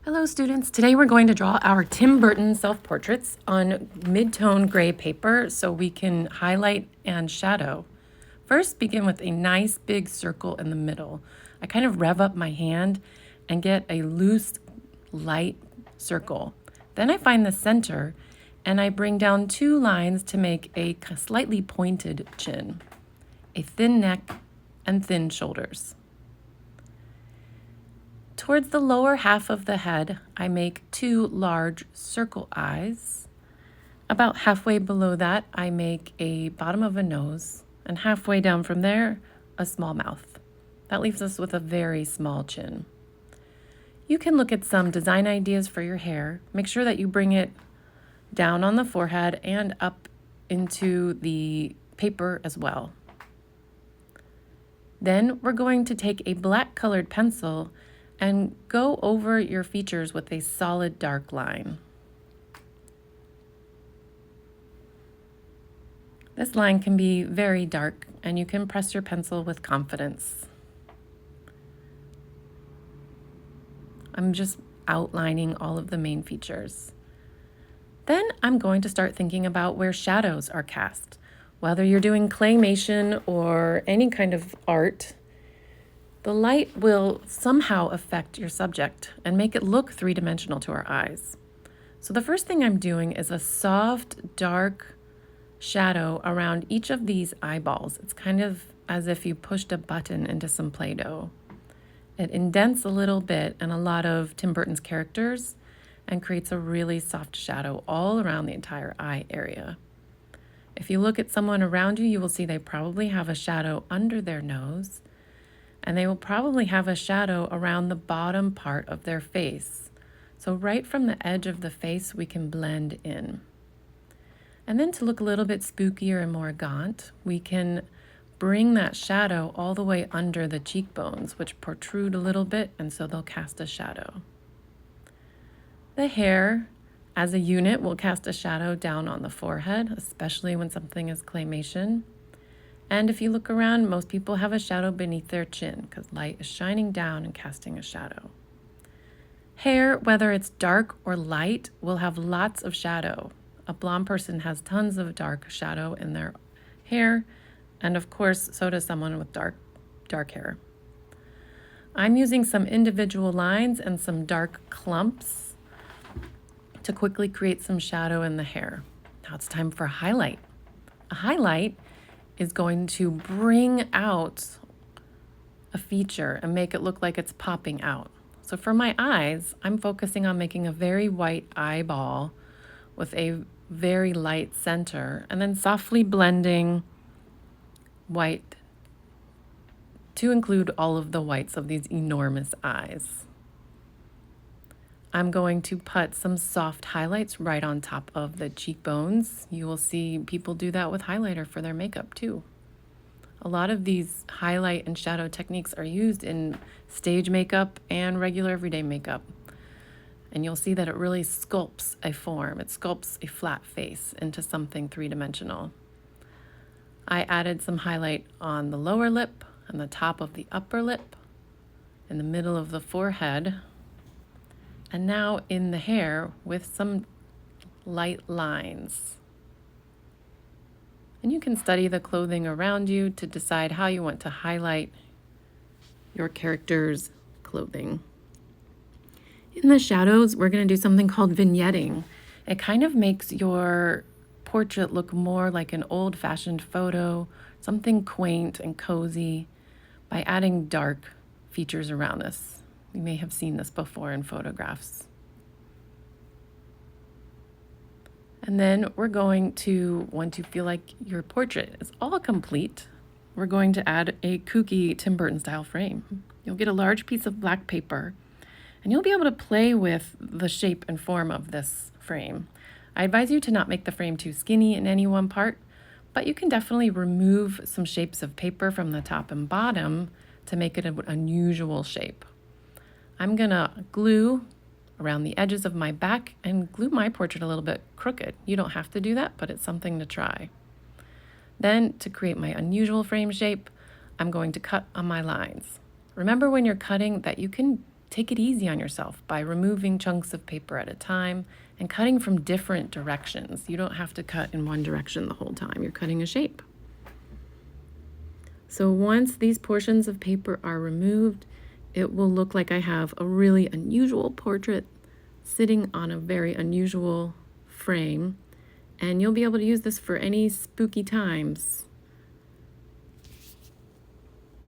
Hello students, today we're going to draw our Tim Burton self-portraits on mid-tone gray paper so we can highlight and shadow. First, begin with a nice big circle in the middle. I kind of rev up my hand and get a loose, light circle. Then I find the center and I bring down two lines to make a slightly pointed chin, a thin neck, and thin shoulders. Towards the lower half of the head, I make two large circle eyes. About halfway below that, I make a bottom of a nose, and halfway down from there, a small mouth. That leaves us with a very small chin. You can look at some design ideas for your hair. Make sure that you bring it down on the forehead and up into the paper as well. Then we're going to take a black colored pencil and go over your features with a solid dark line. This line can be very dark and you can press your pencil with confidence. I'm just outlining all of the main features. Then I'm going to start thinking about where shadows are cast. Whether you're doing claymation or any kind of art, the light will somehow affect your subject and make it look three-dimensional to our eyes. So the first thing I'm doing is a soft, dark shadow around each of these eyeballs. It's kind of as if you pushed a button into some Play-Doh. It indents a little bit and a lot of Tim Burton's characters and creates a really soft shadow all around the entire eye area. If you look at someone around you, you will see they probably have a shadow under their nose, and they will probably have a shadow around the bottom part of their face. So right from the edge of the face, we can blend in. And then to look a little bit spookier and more gaunt, we can bring that shadow all the way under the cheekbones, which protrude a little bit, and so they'll cast a shadow. The hair, as a unit, will cast a shadow down on the forehead, especially when something is claymation. And if you look around, most people have a shadow beneath their chin because light is shining down and casting a shadow. Hair, whether it's dark or light, will have lots of shadow. A blonde person has tons of dark shadow in their hair, and of course, so does someone with dark hair. I'm using some individual lines and some dark clumps to quickly create some shadow in the hair. Now it's time for a highlight. A highlight is going to bring out a feature and make it look like it's popping out. So for my eyes, I'm focusing on making a very white eyeball with a very light center and then softly blending white to include all of the whites of these enormous eyes. I'm going to put some soft highlights right on top of the cheekbones. You will see people do that with highlighter for their makeup too. A lot of these highlight and shadow techniques are used in stage makeup and regular everyday makeup. And you'll see that it really sculpts a form. It sculpts a flat face into something three-dimensional. I added some highlight on the lower lip, on the top of the upper lip, in the middle of the forehead, and now in the hair with some light lines. And you can study the clothing around you to decide how you want to highlight your character's clothing. In the shadows, we're going to do something called vignetting. It kind of makes your portrait look more like an old-fashioned photo, something quaint and cozy, by adding dark features around this. You may have seen this before in photographs. And then we're going to, once you feel like your portrait is all complete, we're going to add a kooky Tim Burton style frame. You'll get a large piece of black paper and you'll be able to play with the shape and form of this frame. I advise you to not make the frame too skinny in any one part, but you can definitely remove some shapes of paper from the top and bottom to make it an unusual shape. I'm gonna glue around the edges of my back and glue my portrait a little bit crooked. You don't have to do that, but it's something to try. Then to create my unusual frame shape, I'm going to cut on my lines. Remember when you're cutting that you can take it easy on yourself by removing chunks of paper at a time and cutting from different directions. You don't have to cut in one direction the whole time. You're cutting a shape. So once these portions of paper are removed, it will look like I have a really unusual portrait sitting on a very unusual frame. And you'll be able to use this for any spooky times.